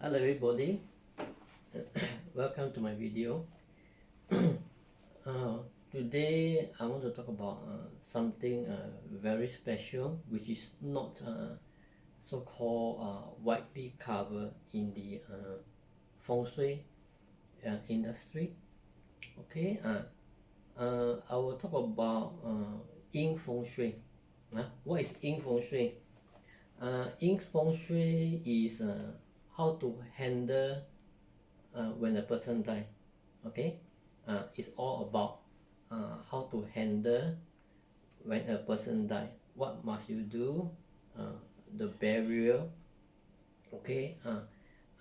Hello everybody, welcome to my video. Today I want to talk about something very special, which is not so-called widely covered in the Feng Shui industry. Okay, I will talk about Yin Feng Shui. What is Yin Feng Shui? Yin Feng Shui is how to handle when a person die. Okay, it's all about how to handle when a person die. What must you do? The burial. Okay,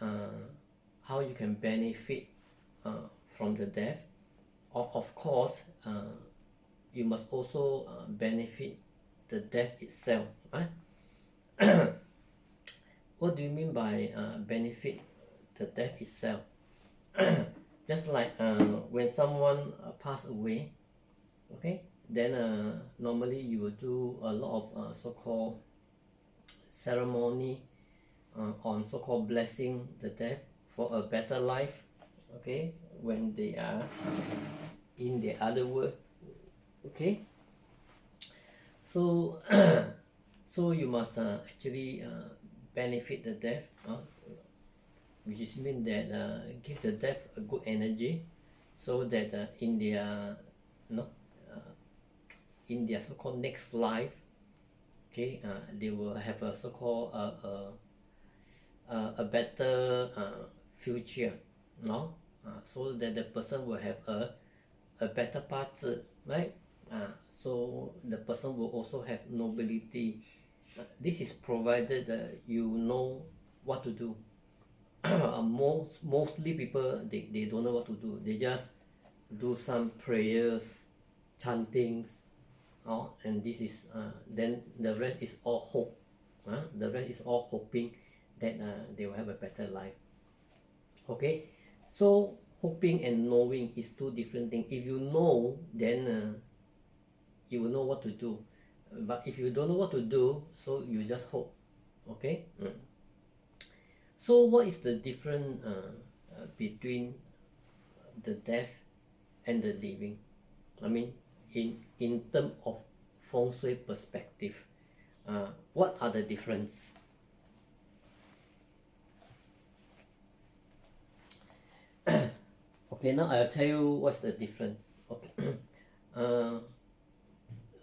how you can benefit from the death. Of course, you must also benefit the death itself. What do you mean by benefit the death itself? Just like when someone pass away, okay, then normally you will do a lot of so-called ceremony on so-called blessing the death for a better life, okay, when they are in the other world. Okay, so so you must actually benefit the death, which is mean that give the death a good energy, so that in their in their so-called next life, okay, they will have a so-called a better future, so that the person will have a better path, right? So the person will also have nobility. This is provided you know what to do. Mostly people they don't know what to do. They just do some prayers, chantings, and this is then the rest is all hope. The rest is all hoping that they will have a better life. Okay, so hoping and knowing is two different things. If you know, then you will know what to do. But if you don't know what to do, so you just hope. Okay. So what is the difference between the death and the living? I mean, in terms of Feng Shui perspective, what are the difference? Okay, now I'll tell you what's the difference. Okay.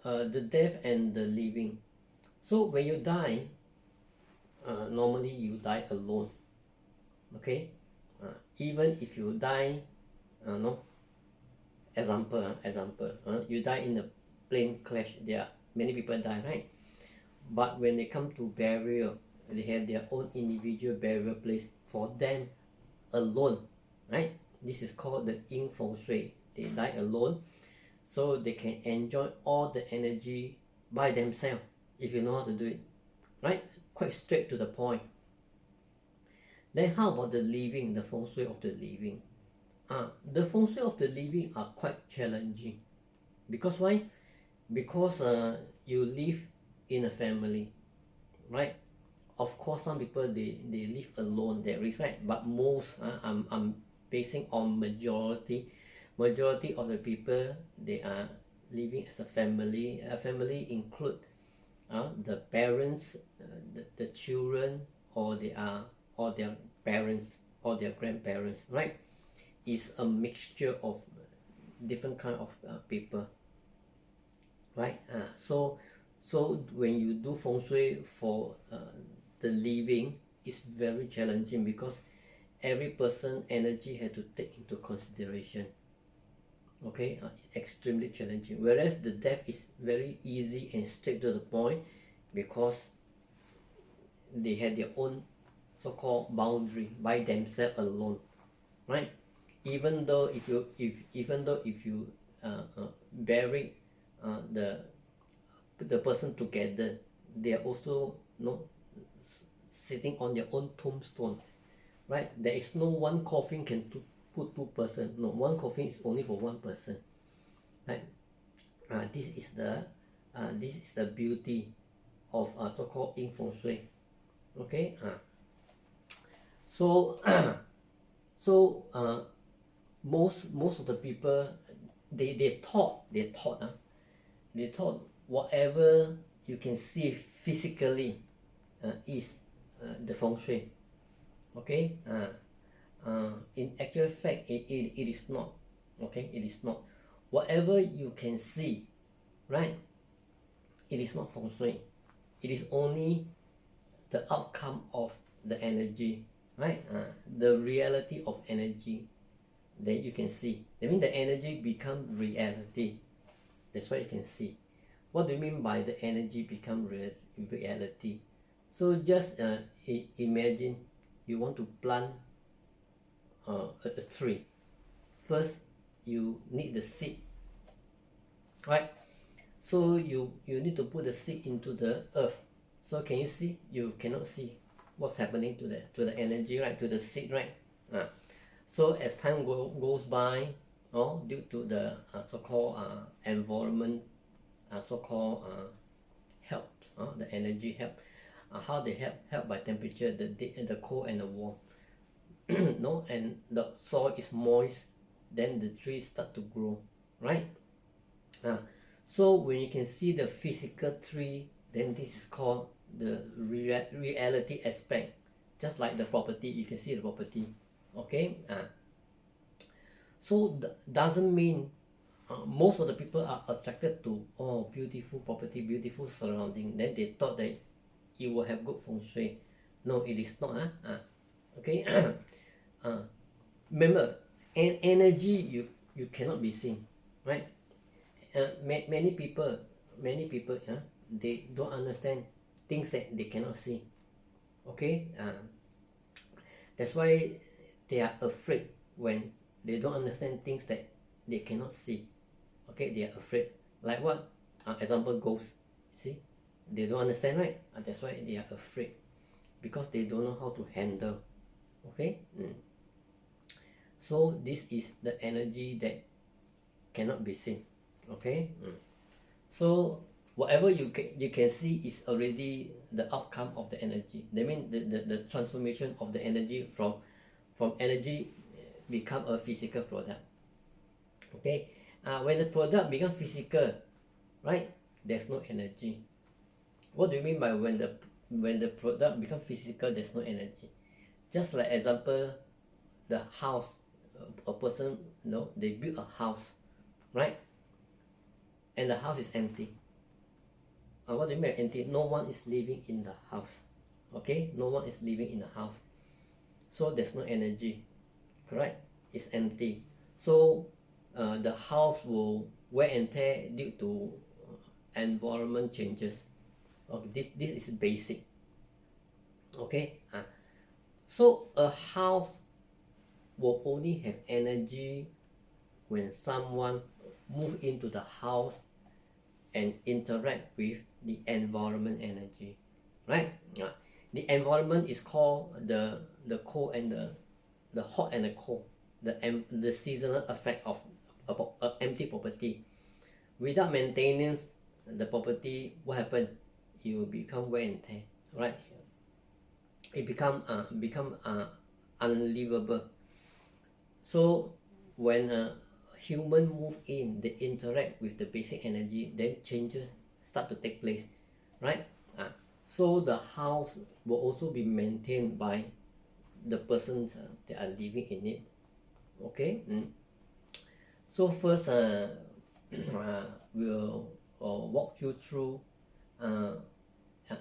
The death and the living. So when you die, normally you die alone. Okay, even if you die, example, you die in a plane crash. There are many people die, right? But when they come to burial, they have their own individual burial place for them alone, right? This is called the Yin Feng Shui. They die alone, so they can enjoy all the energy by themselves if you know how to do it, right? Quite straight to the point. Then how about the living, the Feng Shui of the living? The Feng Shui of the living are quite challenging. Because why? Because you live in a family, right? Of course, some people they live alone, there is, right? But most, I'm basing on majority of the people, they are living as a family. A family include the parents, the children, or their parents or their grandparents, right? It's a mixture of different kind of people, right? So when you do Feng Shui for the living, it's very challenging because every person energy had to take into consideration. Okay, it's extremely challenging, whereas the death is very easy and straight to the point because they had their own so-called boundary by themselves alone, right? Even though if you bury the person together, they are also sitting on their own tombstone, right? There is no one coffin can put two person. No, one coffin is only for one person, right? This is the beauty of so-called Yin Feng Shui. Okay, So so most of the people they thought whatever you can see physically is the feng shui. Okay, in actual fact it is not. Okay, it is not. Whatever you can see, right, it is not feng shui. It is only the outcome of the energy, right? The reality of energy that you can see. That means the energy become reality. That's what you can see. What do you mean by the energy become reality? So just imagine you want to plant a tree. First, you need the seed, right? So you need to put the seed into the earth. So can you see? You cannot see what's happening to the energy, right? To the seed, right? So as time goes by, due to the so-called environment, so-called help, the energy help. How they help by temperature, the cold and the warm. No, and the soil is moist, then the trees start to grow, right? So when you can see the physical tree, then this is called the reality aspect. Just like the property, you can see the property. Okay, so doesn't mean most of the people are attracted to beautiful property, beautiful surrounding. Then they thought that it will have good feng shui. No, it is not. Okay. Remember, energy you cannot be seen, right? Many people they don't understand things that they cannot see. Okay, that's why they are afraid when they don't understand things that they cannot see. Okay, they are afraid. Like what? Example ghosts. See, they don't understand, right? That's why they are afraid, because they don't know how to handle. Okay. So this is the energy that cannot be seen. Okay. So whatever you can see is already the outcome of the energy. That means the transformation of the energy from energy become a physical product. Okay. When the product become physical, right, there's no energy. What do you mean by when the product become physical, there's no energy? Just like example, the house, a person, they build a house, right, and the house is empty. What do you mean empty? No one is living in the house. Okay, no one is living in the house, so there's no energy, correct? It's empty. So the house will wear and tear due to environment changes. Okay, this is basic. Okay, so a house will only have energy when someone move into the house and interact with the environment energy, right? The environment is called the cold and the hot and the cold, the seasonal effect of empty property. Without maintenance, the property, what happen? It will become wear and tear, right? It become unlivable. So when a human move in, they interact with the basic energy, then changes start to take place, right? So the house will also be maintained by the persons that are living in it. Okay. So first we'll walk you through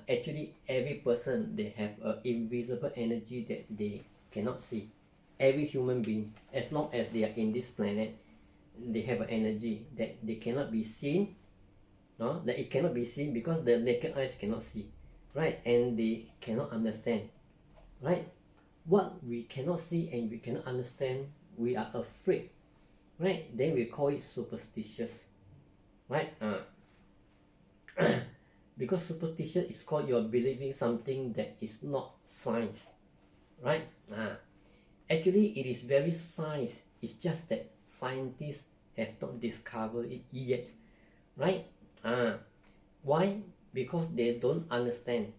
actually every person, they have an invisible energy that they cannot see. Every human being, as long as they are in this planet, they have an energy that they cannot be seen. That it cannot be seen because the naked eyes cannot see, right? And they cannot understand, right? What we cannot see and we cannot understand, we are afraid, right? Then we call it superstitious, right? Because superstition is called you're believing something that is not science, right? Actually, it is very science. It's just that scientists have not discovered it yet, right? Why? Because they don't understand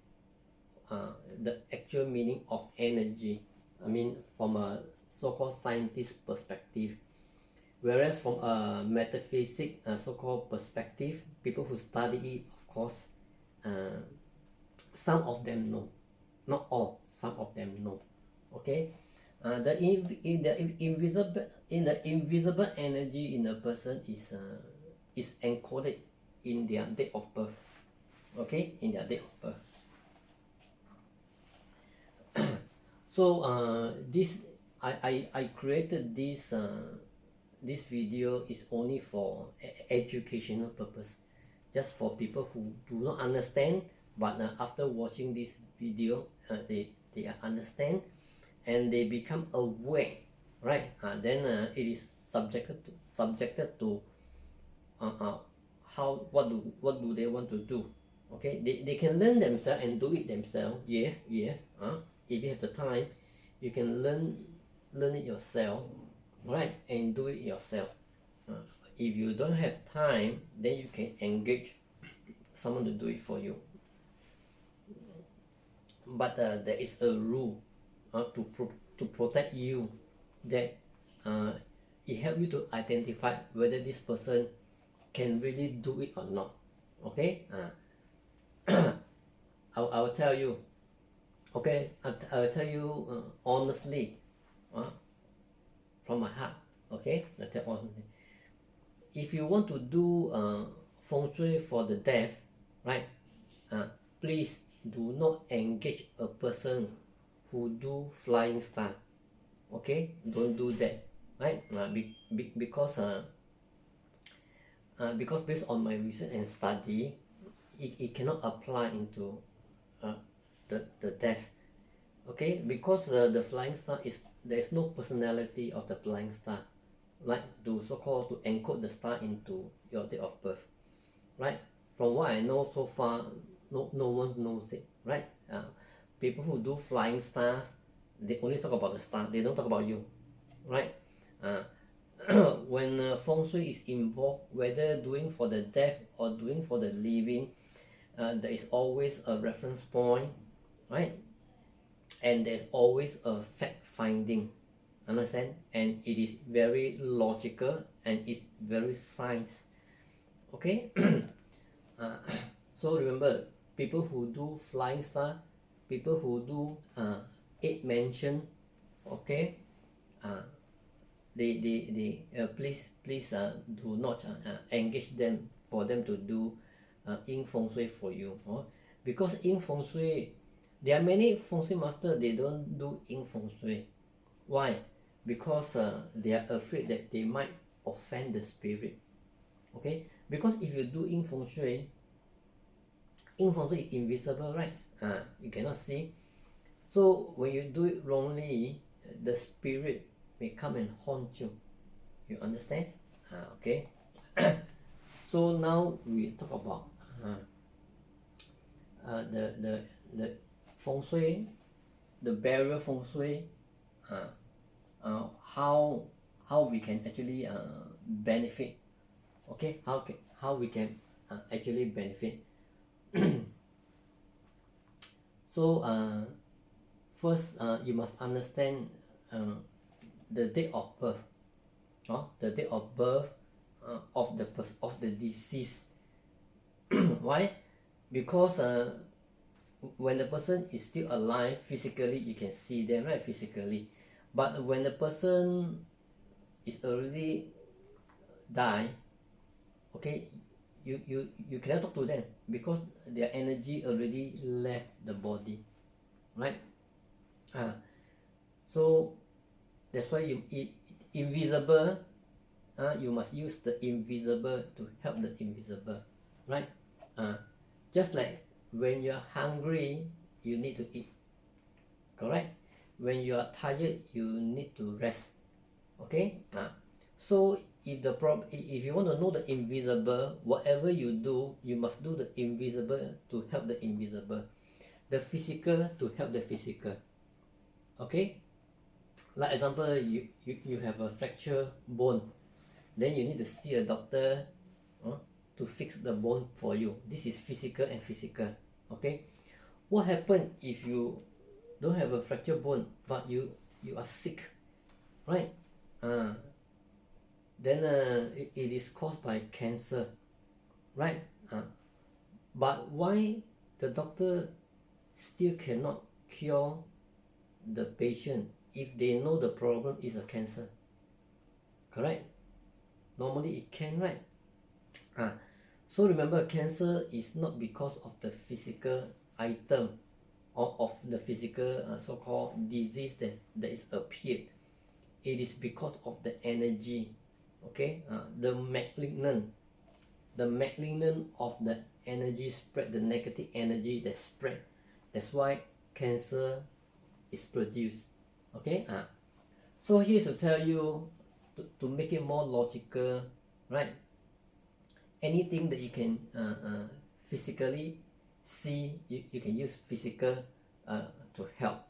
the actual meaning of energy. I mean from a so-called scientist perspective. Whereas from a metaphysic so-called perspective, people who study it, of course, some of them know, not all, some of them know. Okay, the invisible energy in a person is encoded in their date of birth. Okay, in their date of birth. So this I created this this video is only for educational purpose, just for people who do not understand, but after watching this video they understand and they become aware, right? Then it is subjected to how what do they want to do. Okay, they can learn themselves and do it themselves. Yes. If you have the time, you can learn it yourself, right? And do it yourself. If you don't have time, then you can engage someone to do it for you. But there is a rule to protect you, that it helps you to identify whether this person can really do it or not. Okay, I will tell you. Okay, I'll tell you honestly, from my heart. Okay, I'll tell honestly. If you want to do feng shui for the deaf, right? Please do not engage a person who do flying star. Okay, don't do that, right? Because based on my research and study, it cannot apply into the deaf. Okay, because the flying star there is no personality of the flying star, right? To so-called to encode the star into your date of birth, right? From what I know so far, no one knows it, right? People who do flying stars, they only talk about the star, they don't talk about you, right? When feng shui is involved, whether doing for the deaf or doing for the living, there is always a reference point, right? And there's always a fact finding, understand? And it is very logical and it's very science. Okay. So remember, people who do flying star, people who do 8 mansion, okay, they please do not engage them for them to do yin feng shui for you. Because yin feng shui, there are many feng shui masters, they don't do yin feng shui. Why? Because they are afraid that they might offend the spirit. Okay, because if you do yin feng shui is invisible, right? You cannot see. So when you do it wrongly, the spirit may come and haunt you. You understand? Okay. So now we talk about the feng shui, the barrier feng shui, how we can actually benefit. Okay, how we can actually benefit. So first you must understand the date of birth, the date of birth of the deceased. Why? Because when the person is still alive physically, you can see them, right? Physically, but when the person is already die, okay, you cannot talk to them because their energy already left the body, right? So that's why invisible, you must use the invisible to help the invisible, right? Just like when you're hungry, you need to eat, correct? When you are tired, you need to rest. Okay. So if you want to know the invisible, whatever you do, you must do the invisible to help the invisible, the physical to help the physical. Okay. Like example, you have a fractured bone, then you need to see a doctor to fix the bone for you. This is physical and physical. Okay. What happens if you don't have a fractured bone but you you are sick, right? Then it is caused by cancer, right? But why the doctor still cannot cure the patient if they know the problem is a cancer? Correct? Normally it can, right? So remember, cancer is not because of the physical item or of the physical so-called disease that is appeared. It is because of the energy, okay? The malignant of the energy spread, the negative energy that spread. That's why cancer is produced, okay? So here's to tell you, to make it more logical, right? Anything that you can physically see, you can use physical to help.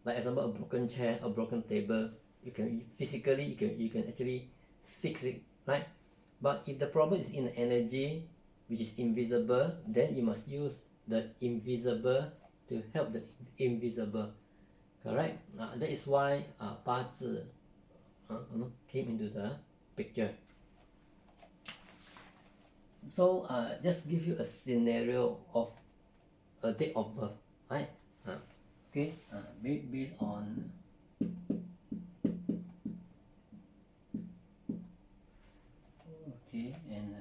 Like example, a broken chair, a broken table, you can physically you can actually fix it, right? But if the problem is in the energy, which is invisible, then you must use the invisible to help the invisible. Correct? That is why 八字 came into the picture. So just give you a scenario of a date of birth, right? Okay, based on okay, and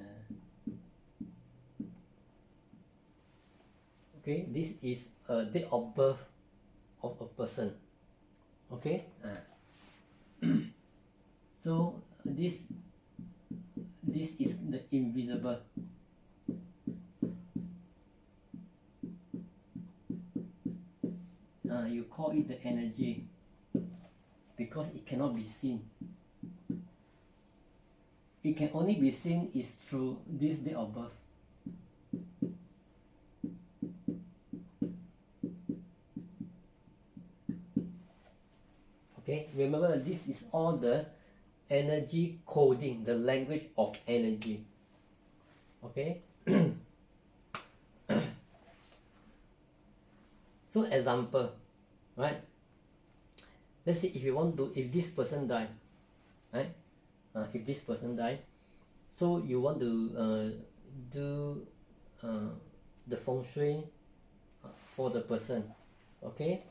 okay, this is a date of birth of a person. Okay, so this is the invisible. You call it the energy because it cannot be seen. It can only be seen is through this date of birth. Okay, remember this is all the energy coding, the language of energy. Okay. So example, right? Let's say if this person die, right? If this person die, so you want to do the feng shui for the person, okay?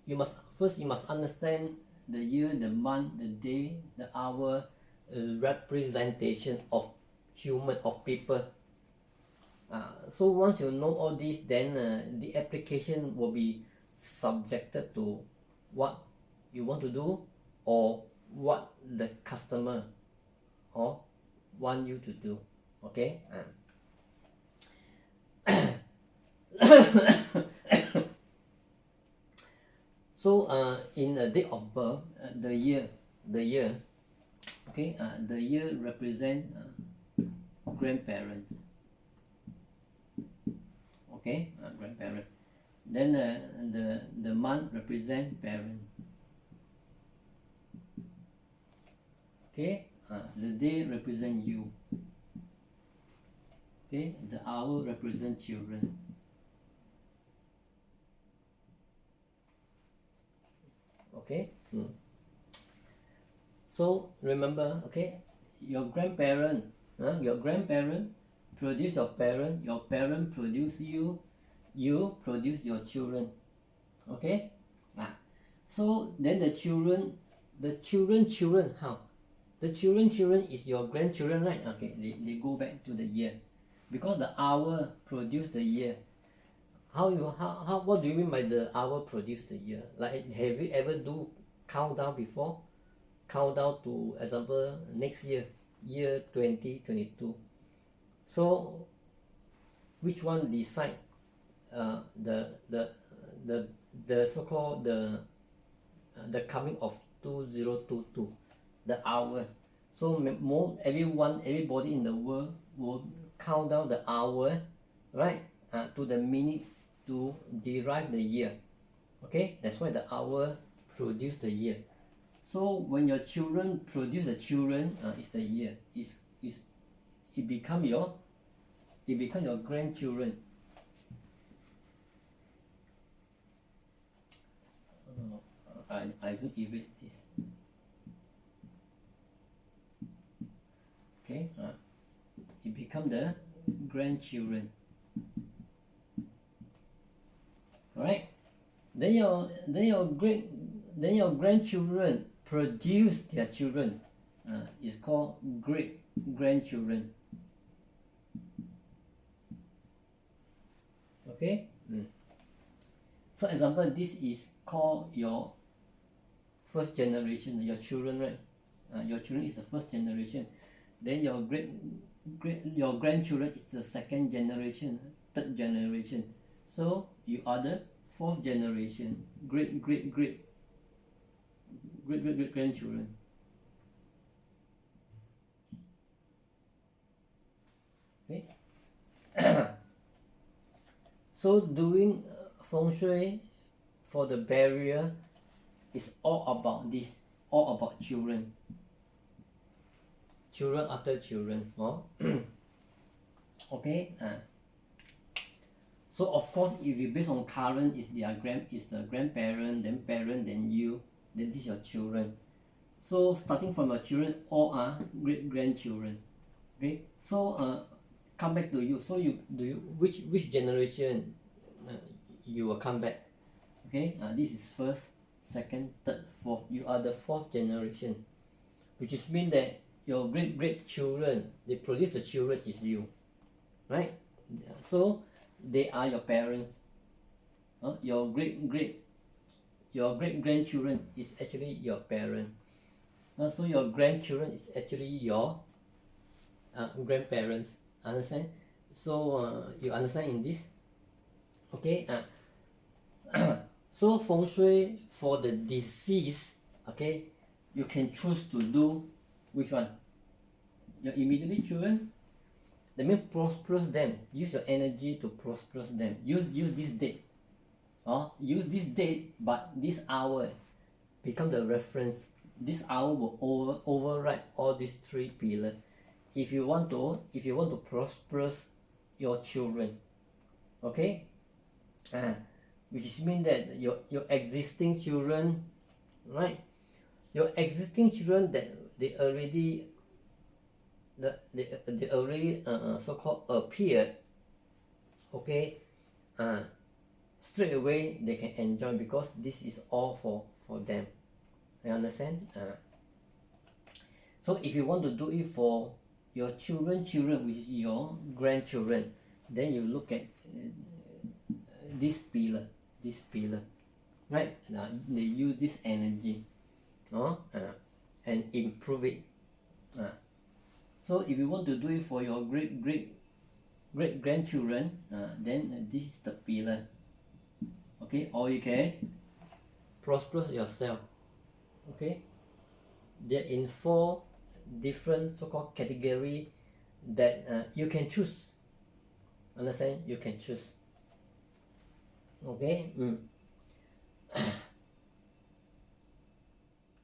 You must understand the year, the month, the day, the hour, representation of human, of people. So once you know all this, then the application will be subjected to what you want to do or what the customer or want you to do. Okay. So in a date of birth, the year, okay, the year represent grandparents. Okay, grandparent. Then the month represent parent. Okay, the day represent you. Okay, the hour represent children. Okay. So remember, okay, your grandparent produce your parent produce you produce your children. Okay. So then the children how? The children is your grandchildren, right? Okay, they go back to the year because the hour produce the year. How what do you mean by the hour produce the year? Like, have you ever do countdown before? Countdown to example next year 2022. So which one decide the so-called the coming of 2022, the hour? So everybody in the world will count down the hour, right, to the minutes to derive the year. Okay, that's why the hour produce the year. So when your children produce the children, it's the year. It become your grandchildren. I do erase this. Okay, it become the grandchildren. Alright, then your grandchildren produce their children. It's called great grandchildren. Okay. So example, this is called your first generation, your children, right? Your children is the first generation. Then your your grandchildren is the second generation, third generation. So you are the fourth generation, great grandchildren. Okay. So doing feng shui for the barrier is all about this, all about children. Children after children. Okay. So of course, if you based on current, is the grandparent, then parent, then you, then this is your children. So starting from your children, all are great grandchildren. Okay. So come back to you. So which generation you will come back? Okay. This is first, second, third, fourth. You are the fourth generation, which is mean that your great children, they produce the children is you, right? So they are your parents. Your great grandchildren is actually your parent. So your grandchildren is actually your grandparents. Understand? So you understand in this? Okay. So feng shui for the deceased, okay, you can choose to do which one? Your immediately children. That means prosperous them. Use your energy to prosperous them. Use this date. Use this date, but this hour become the reference. This hour will override all these three pillars. If you want to prosperous your children, okay, which means that your existing children, right? Your existing children that they already so-called appeared, okay, straight away they can enjoy because this is all for them. You understand? So if you want to do it for your children, which is your grandchildren, then you look at this pillar, right? They use this energy, and improve it. So if you want to do it for your great grandchildren, then this is the pillar. Okay, or you can prosper yourself. Okay, they're in 4 different so-called category that you can choose. Understand? You can choose. Okay.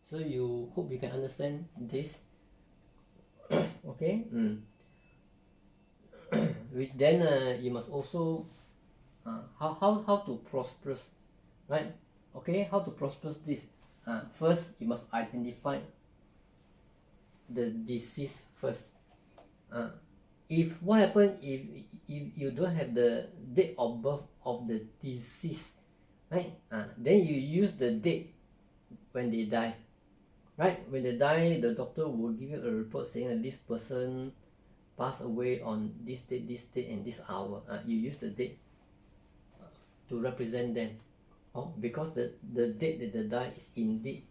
So you hope you can understand this. Okay. Then you must also how to prosper, right? Okay, how to prosper this? First you must identify the disease first. If what happen if you don't have the date of birth of the disease, right? Then you use the date when they die, right? When they die, the doctor will give you a report saying that this person passed away on this date, and this hour. You use the date to represent them. Because the date that they die is indeed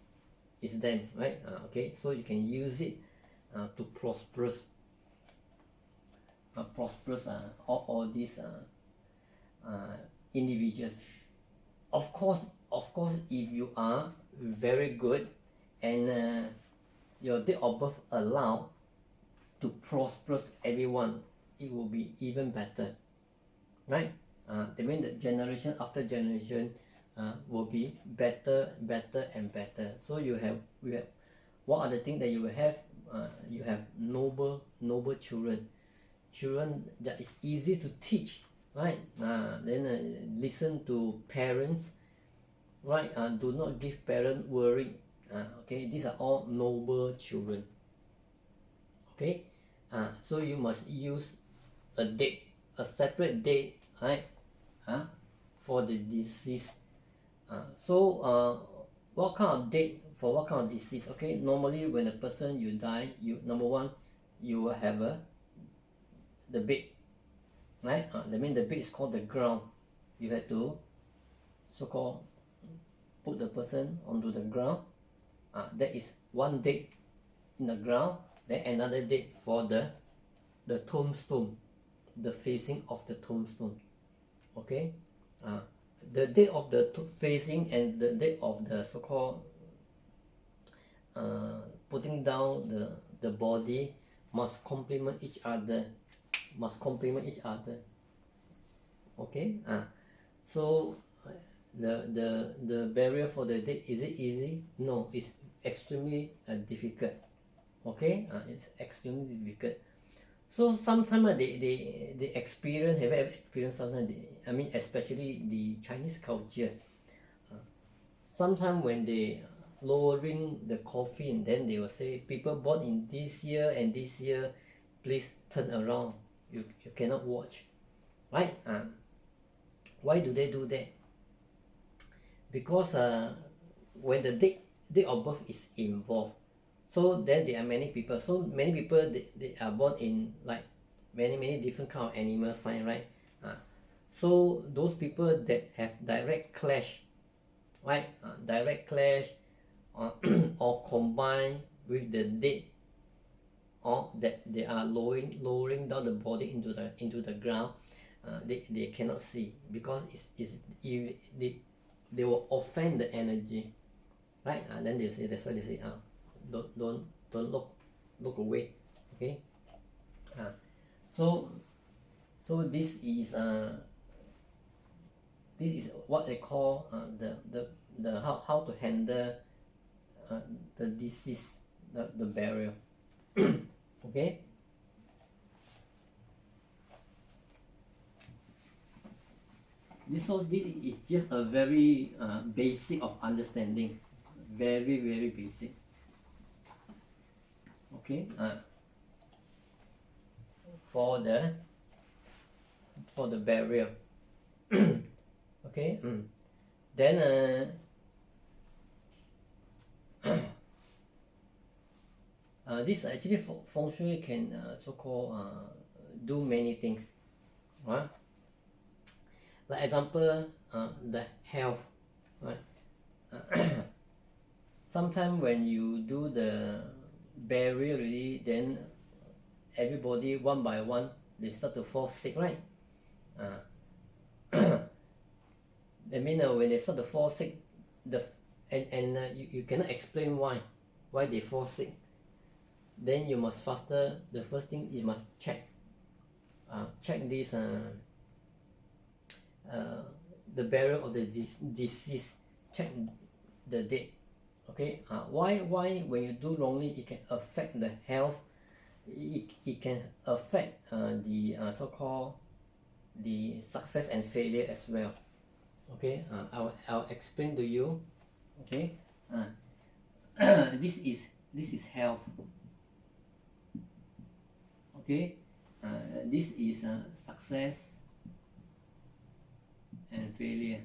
is them, right? Okay, so you can use it to prosper all these individuals. Of course, if you are very good and your date of birth allow to prosper everyone, it will be even better, right? That means that generation after generation will be better and better. So we have what are the things that you will have? You have noble children that is easy to teach, right? Then listen to parents, right? Do not give parent worry. Okay, these are all noble children. Okay, so you must use a date, a separate date, right? For the disease. What kind of date for what kind of disease? Okay, normally when a person you die, you number one, you will have the bed, right? That means the bed is called the ground. You have to so-called put the person onto the ground. That is one date in the ground. Then another date for the tombstone, the facing of the tombstone. Okay, the date of the facing and the date of the so-called putting down the body must complement each other. Okay, so the barrier for the date, is it easy? No, it's extremely difficult. Okay, it's extremely difficult. So sometimes they experience, have ever experienced sometimes, I mean especially the Chinese culture, sometimes when they lowering the coffin, then they will say people born in this year and this year, please turn around, you cannot watch, right? Why do they do that? Because when the date of birth is involved, so then there are many people, they are born in like many different kind of animal sign, right? So those people that have direct clash, right? Direct clash or combine with the date, or that they are lowering down the body into the ground, they cannot see, because they will offend the energy, right? Then they say, that's why they say, don't look away. Okay, so this is what they call the how to handle the disease, the burial. Okay, this is just a very basic of understanding, very basic. Okay, for the burial. Okay, then this actually Feng Shui can so-called do many things. Like example, the health, right? Sometimes when you do the burial already, then everybody one by one they start to fall sick, right? That means when they start to fall sick, you cannot explain why they fall sick. Then you must faster. The first thing you must check this the burial of the deceased. Check the date. Okay, why when you do wrongly, it can affect the health. It can affect the so-called the success and failure as well. Okay, I'll explain to you. Okay, this is health. Okay, this is success and failure.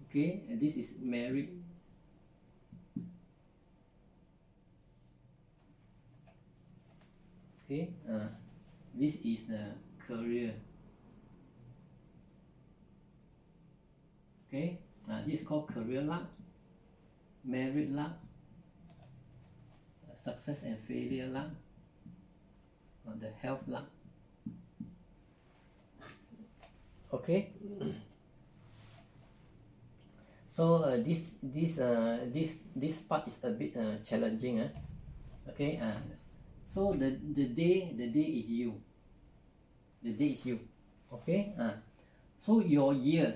Okay, this is married. Okay, this is the career. Okay, this is called career luck, married luck, success and failure luck, the health luck. Okay, so this part is a bit challenging. Okay, so the day is you. The day is you. Okay, so your year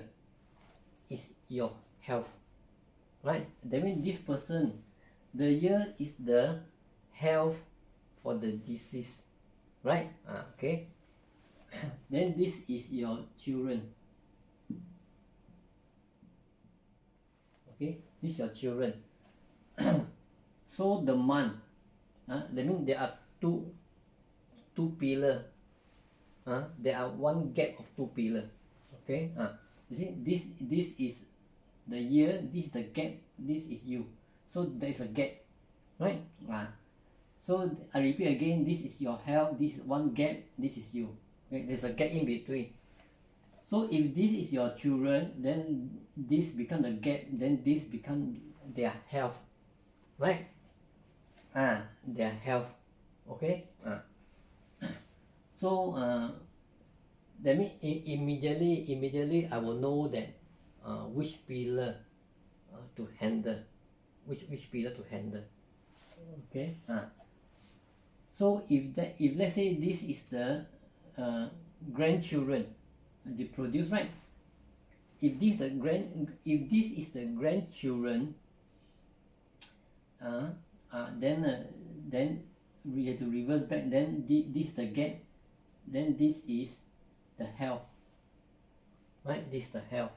is your health, right? That means this person, the year is the health for the disease, right? Okay, then this is your children. Okay, this is your children. So the month, that means there are two pillar. There are one gap of two pillar. Okay, you see this is the year, this is the gap, this is you. So there is a gap, right? So I repeat again, this is your health, this is one gap, this is you. Okay, there's a gap in between. So if this is your children, then this become the gap, then this become their health, right? Their health. Okay. So that means immediately I will know that which pillar to handle, which pillar to handle. Okay. So if let's say this is the grandchildren they produce, right? If this is the grandchildren, then we have to reverse back. Then this is the gap. Then this is the health, right? This is the health.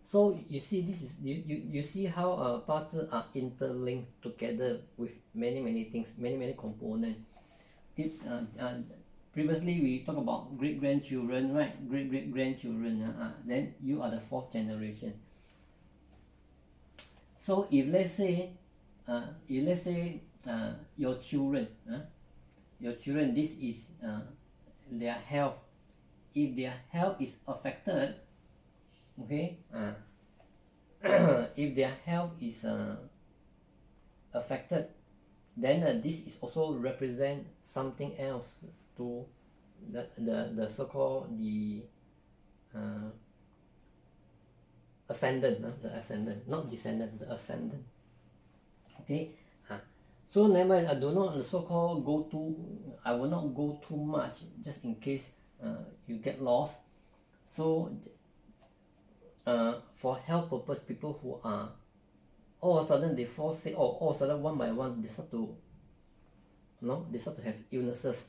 So you see, this is you see how 八字 are interlinked together with many things, many components. Previously we talked about great grandchildren, right? Great grandchildren. Then you are the fourth generation. So if let's say your children, this is their health. If their health is affected, okay, if their health is affected, then this is also represent something else to the so-called the ascendant, the ascendant, not descendant, the ascendant. Okay. So never mind, I do not so-called I will not go too much just in case you get lost. So for health purpose, people who are all of a sudden they fall sick, or all of a sudden one by one they start to have illnesses,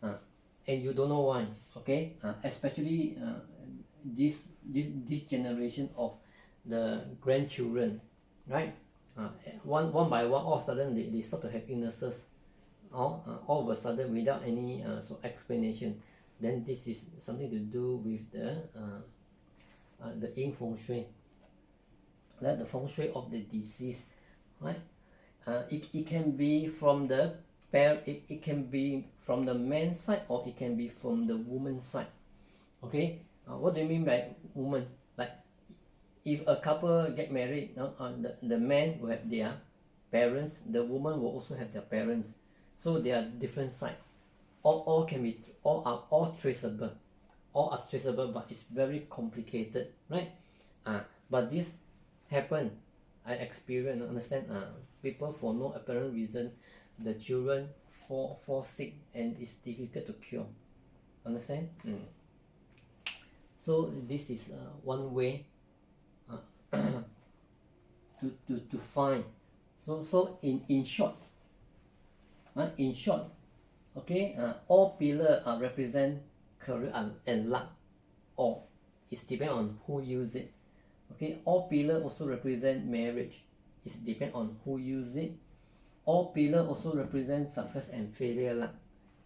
and you don't know why. Okay, especially this generation of the grandchildren, right? One by one, all of a sudden they start to have illnesses, all of a sudden without any explanation. Then this is something to do with the yin feng shui, the feng shui of the disease, right? It can be from the it can be from the man's side, or it can be from the woman's side. Okay, what do you mean by woman? Like if a couple get married, the man will have their parents, the woman will also have their parents. So they are different sides. All are traceable. All are traceable, but it's very complicated, right? But this happen, I experience, understand? People for no apparent reason, the children fall sick and it's difficult to cure. Understand? So this is one way to find. So in short, okay, all pillar represent career and luck, or it's depend on who use it. Okay, all pillar also represent marriage. It's depend on who use it. All pillar also represent success and failure luck.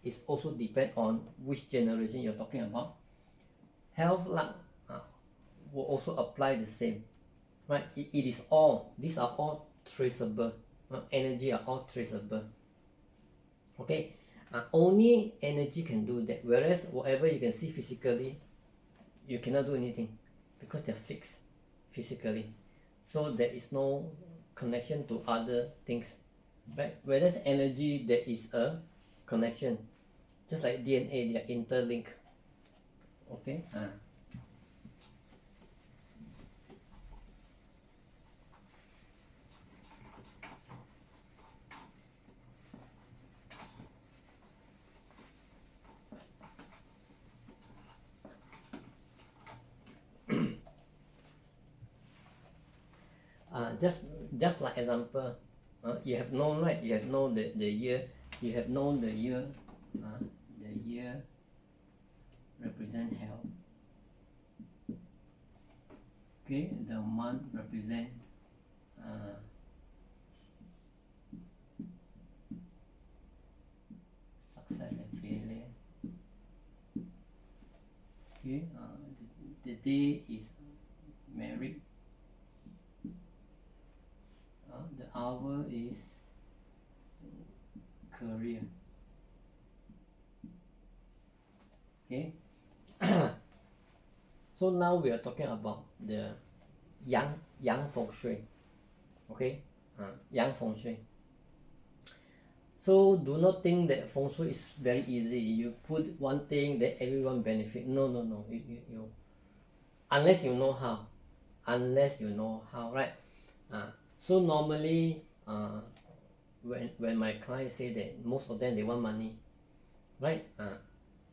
It's also depend on which generation you're talking about. Health luck will also apply the same, right? It is all, these are all traceable. Energy are all traceable. Okay, only energy can do that, whereas whatever you can see physically, you cannot do anything because they're fixed physically. So there is no connection to other things, right? Whereas energy, there is a connection, just like DNA, they are interlinked. Okay. Just like example, you have known, right? You have known the year. You have known the year. The year represent health. Okay, the month represent Okay, the day is married. The hour is career. Okay. So now we are talking about the yang feng shui. Okay, yang feng shui. So do not think that feng shui is very easy. You put one thing that everyone benefit. No. You unless you know how. Right? So normally, when my clients say that most of them they want money, right?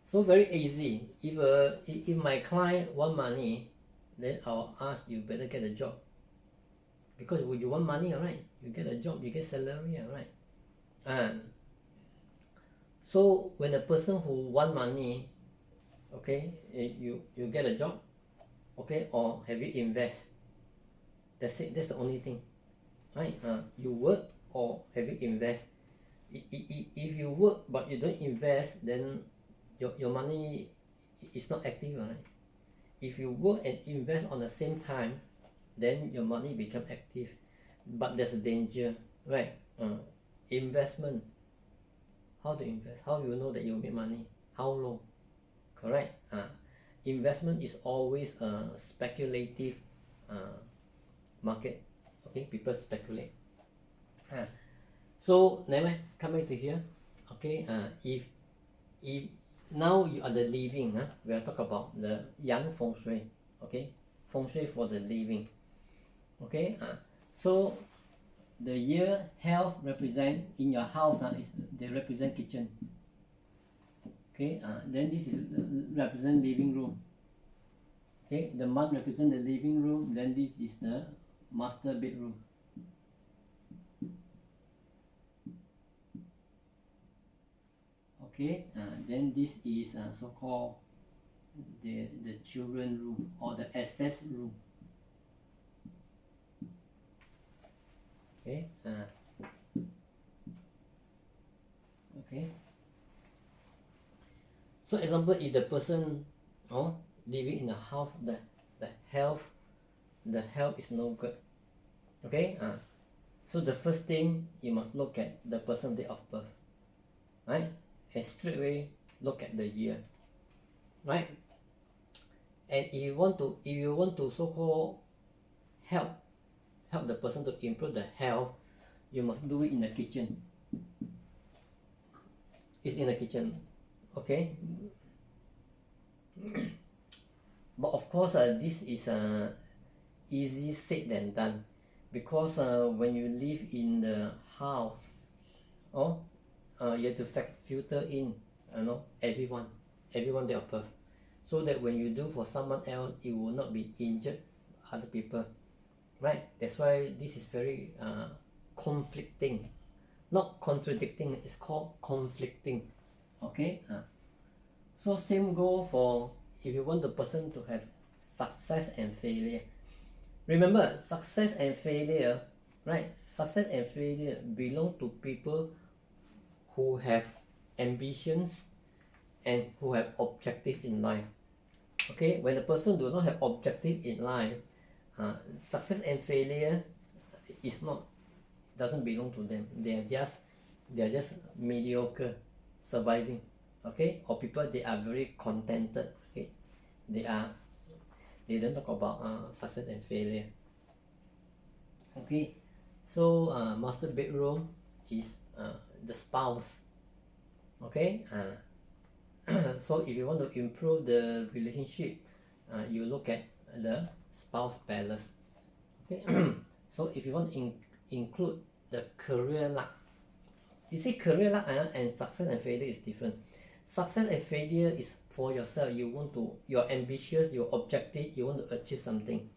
So very easy. If my client want money, then I'll ask you better get a job. Because when you want money, right? You get a job, you get salary, right? So when the person who want money, okay, you get a job, okay, or have you invest? That's it. That's the only thing, right? You work or have you invest? If you work but you don't invest, then your money is not active, right? If you work and invest on the same time, then your money become active. But there's a danger, right? Investment. How to invest? How you know that you make money? How long? Correct? Investment is always a speculative market. Okay, people speculate. So never come back to here. Okay, if now you are the living, we are talk about the yang feng shui. Okay, feng shui for the living. Okay, so the year health represent in your house, they represent kitchen. Okay, then this is represent living room. Okay, the month represent the living room, then this is the master bedroom. Okay, then this is so-called the children room or the access room. Okay, okay. So example, if the person living in the house, the health is no good. Okay, so the first thing you must look at the person date of birth, right? And straight away look at the year, right? And if you want to so-called help the person to improve the health, you must do it in the kitchen. It's in the kitchen, okay? But of course, this is easy said than done, because when you live in the house, you have to filter in, everyone date of birth, so that when you do for someone else, it will not be injured other people, right? That's why this is very conflicting, not contradicting. It's called conflicting. Okay, so same goal for if you want the person to have success and failure. Remember, success and failure, right? Success and failure belong to people who have ambitions and who have objective in life. Okay, when a person do not have objective in life, success and failure doesn't belong to them. They are just mediocre, surviving. Okay, or people they are very contented. Okay, they don't talk about success and failure. Okay, so master bedroom is the spouse. Okay, so if you want to improve the relationship, you look at the spouse balance. Okay, so if you want to include the career luck, you see career luck and success and failure is different. Success and failure is for yourself. You're ambitious, you're objective, you want to achieve something.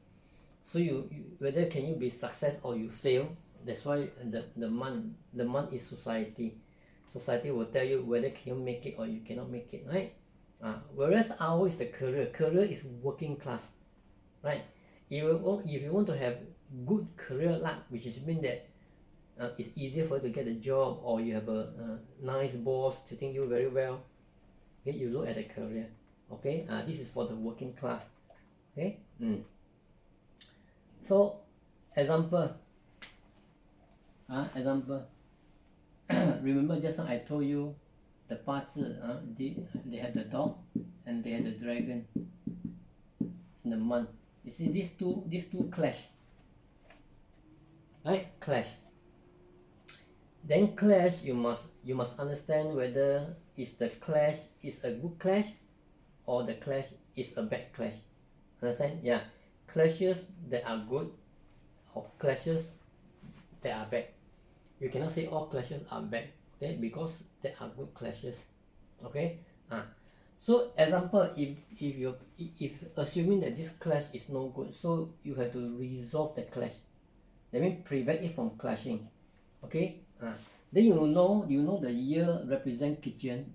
So you whether can you be success or you fail. That's why the month is society. Society will tell you whether can you make it or you cannot make it, right? Whereas ours is the career. Career is working class, right? If you want to have good career luck, which is mean that it's easier for you to get a job, or you have a nice boss treating you very well. Okay, you look at the career. Okay, this is for the working class. Okay, so example, remember just now I told you the 八字, they have the dog and they have the dragon in the month. You see these two clash, right? Clash. Then clash, you must understand whether is the clash is a good clash or the clash is a bad clash. Understand? Yeah, clashes that are good or clashes that are bad. You cannot say all clashes are bad, okay? Because there are good clashes, okay? So example, if assuming that this clash is no good, so you have to resolve the clash. That means prevent it from clashing, okay? Then you know the year represent kitchen,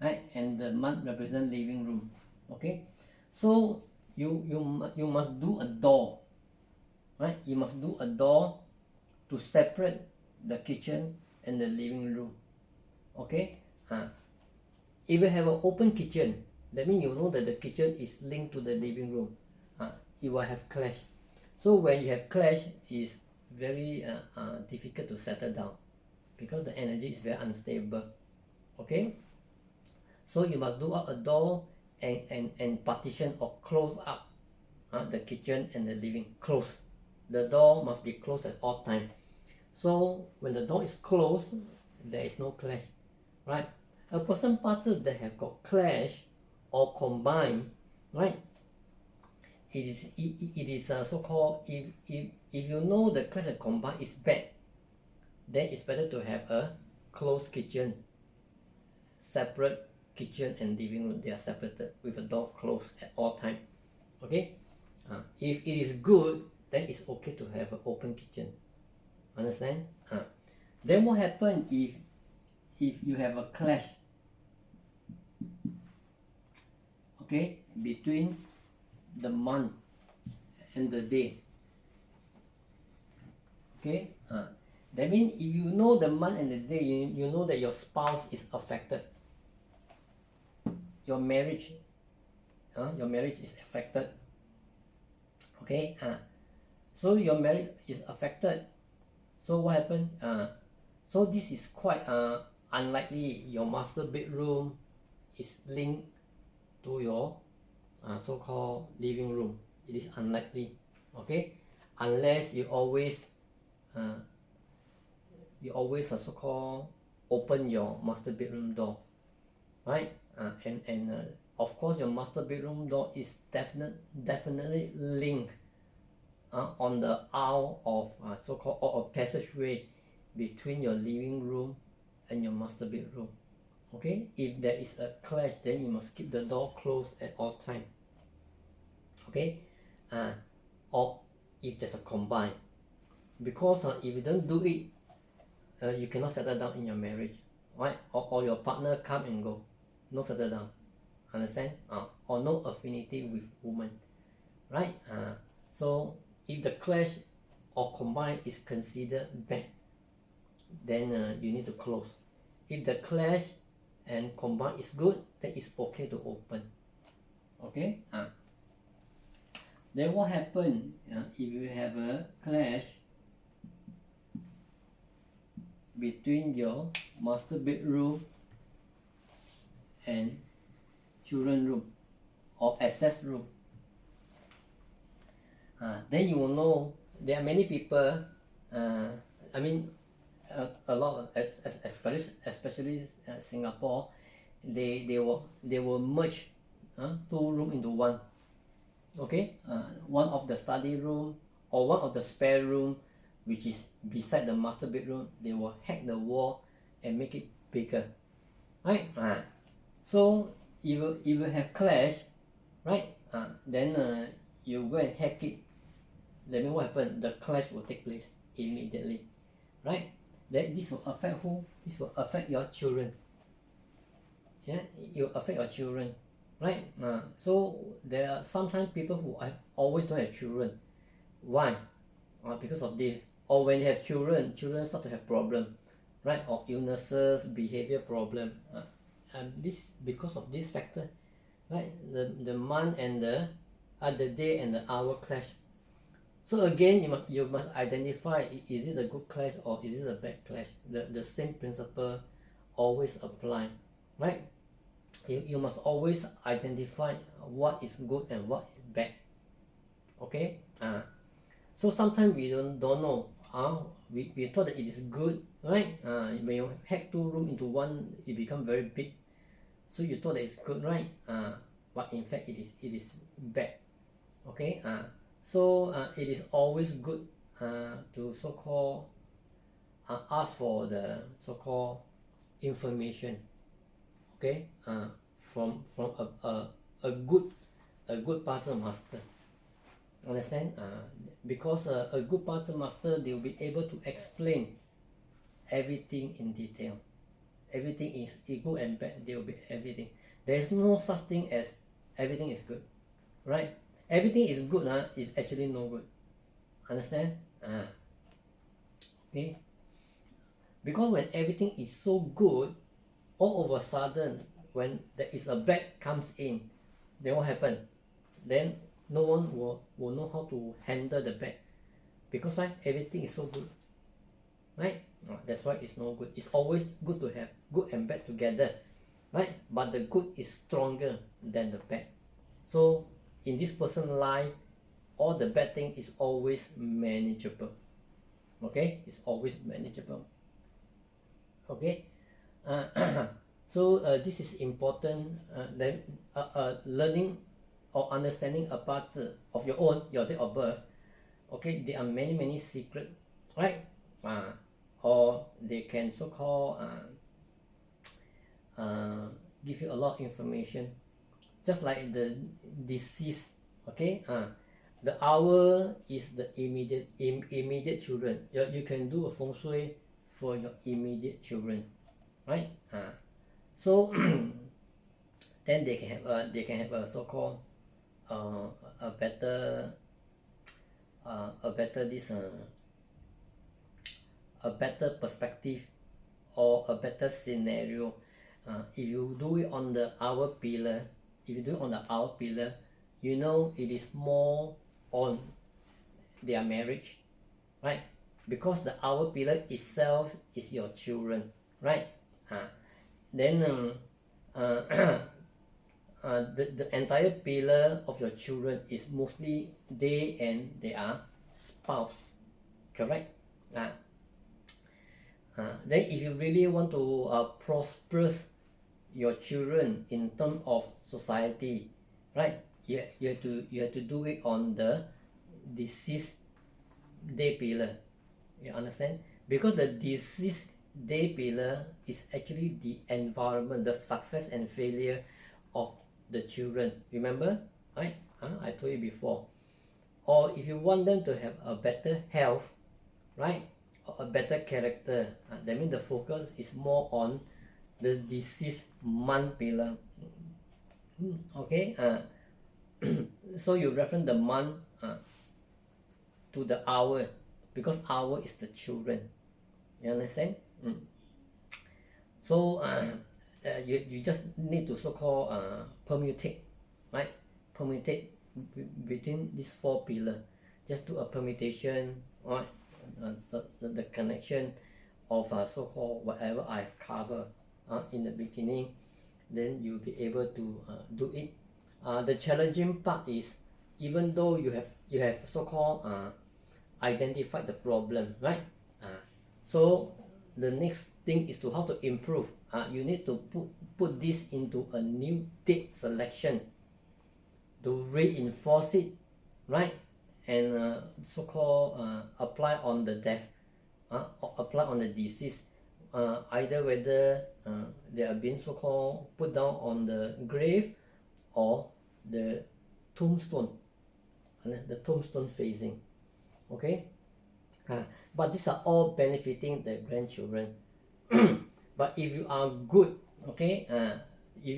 right? And the month represent living room, okay? So you must do a door, right? You must do a door to separate the kitchen and the living room, okay? If you have an open kitchen, that means you know that the kitchen is linked to the living room. You will have clash. So when you have clash, it's very difficult to settle down because the energy is very unstable, okay? So you must do out a door and partition or close up the kitchen and the living. Close. The door must be closed at all time. So when the door is closed, there is no clash, right? A person 八字 that have got clash or combine, right? It is so-called, if you know the clash and combine is bad, then it's better to have a closed kitchen, separate kitchen and living room. They are separated with a door closed at all time, okay? If it is good, then it's okay to have an open kitchen. Understand? Then what happens if you have a clash, okay, between the month and the day, okay? That means if you know the month and the day, you know that your spouse is affected, your marriage is affected, okay? So your marriage is affected. So what happened? So this is quite unlikely your master bedroom is linked to your so-called living room. It is unlikely, okay? Unless you always so-called open your master bedroom door, right? And of course your master bedroom door is definitely linked on the aisle of so-called or a passageway between your living room and your master bedroom, okay? If there is a clash, then you must keep the door closed at all time, okay? Or if there's a combine, because if you don't do it, you cannot settle down in your marriage, right? Or your partner come and go, no settle down, understand? Or no affinity with woman, right? So if the clash or combine is considered bad, then you need to close. If the clash and combine is good, then it's okay to open, okay? Then what happens if you have a clash between your master bedroom and children room or access room? Then you will know there are many people, I mean a lot especially Singapore, they will merge two rooms into one, okay? One of the study room or one of the spare room which is beside the master bedroom, they will hack the wall and make it bigger, right? So if you have clash, right, then you go and hack it. That means what happens? The clash will take place immediately, right? Then this will affect who? This will affect your children. Yeah, it will affect your children, right? So there are sometimes people who always don't have children. Why? Because of this. Or when you have children start to have problem, right? Or illnesses, behavior problem. This because of this factor, right? The month and the day and the hour clash. So again, you must identify, is it a good clash or is it a bad clash? The same principle always apply, right? You must always identify what is good and what is bad. Okay. So sometimes we don't know. We thought that it is good, right? When you hack 2 rooms into one, it become very big. So you thought that it's good, right? But in fact it is bad. Okay. So it is always good to so-called ask for the so-called information. Okay. From a good pattern master. Understand? Because a good pattern master, they will be able to explain everything in detail. Everything is good and bad. They will be everything. There is no such thing as everything is good, right? Everything is good is actually no good. Understand? Okay. Because when everything is so good, all of a sudden when there is a bad comes in, then what happen? Then no one will know how to handle the bad, because why? Everything is so good, right? That's why it's no good. It's always good to have good and bad together, right? But the good is stronger than the bad. So in this person's life, all the bad thing is always manageable. Okay, it's always manageable. Okay. So this is important. Then learning or understanding a part of your own, your date of birth. Okay, there are many secrets, right? Or they can so-called give you a lot of information, just like the disease. Okay. The hour is the immediate children. You can do a feng shui for your immediate children, right? So then they can have a so-called a better perspective or a better scenario. If you do it on the hour pillar, you know it is more on their marriage, right? Because the hour pillar itself is your children, right? Then the entire pillar of your children is mostly they and their spouse, correct? Then if you really want to prosper your children in terms of society, right? You have to do it on the deceased day pillar. You understand? Because the deceased day pillar is actually the environment, the success and failure of the children. Remember, right? I told you before. Or if you want them to have a better health, right? Or a better character, that means the focus is more on the deceased month pillar. Okay. So you reference the month to the hour, because hour is the children. You understand? So you just need to so-called permutate, right? Permutate between these 4 pillars. Just do a permutation, right? So the connection of so-called whatever I've covered in the beginning, then you'll be able to do it. The challenging part is, even though you have so-called identified the problem, right? So the next thing is to how to improve. You need to put this into a new date selection to reinforce it, right? And so-called apply on the death, or apply on the disease, either whether they are being so-called put down on the grave or the tombstone, the tombstone facing. Okay. But these are all benefiting the grandchildren. But if you are good, okay, if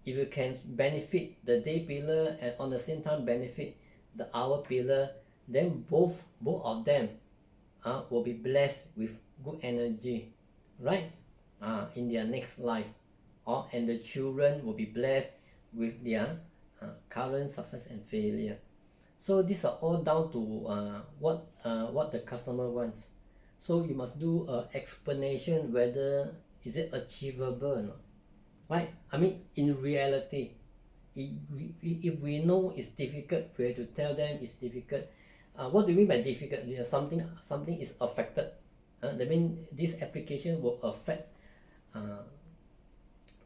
you can benefit the day pillar and on the same time benefit the hour pillar, then both of them will be blessed with good energy, right? In their next life. And the children will be blessed with their current success and failure. So these are all down to what the customer wants. So you must do an explanation whether is it achievable or not, right? I mean, in reality, if we know it's difficult, we have to tell them it's difficult. What do you mean by difficult? Something is affected. That means this application will affect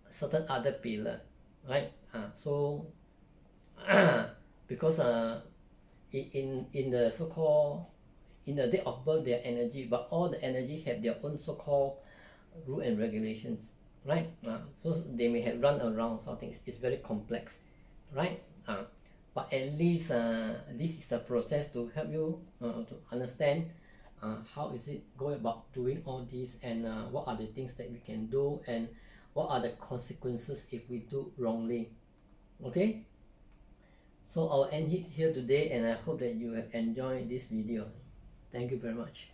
certain other pillar, right? So because in the so-called in the date of birth, their energy, but all the energy have their own so-called rule and regulations, right? So they may have run around something. It's very complex, right? But at least this is the process to help you to understand how is it going about doing all this, and what are the things that we can do, and what are the consequences if we do wrongly. Okay, so I'll end it here today, and I hope that you have enjoyed this video. Thank you very much.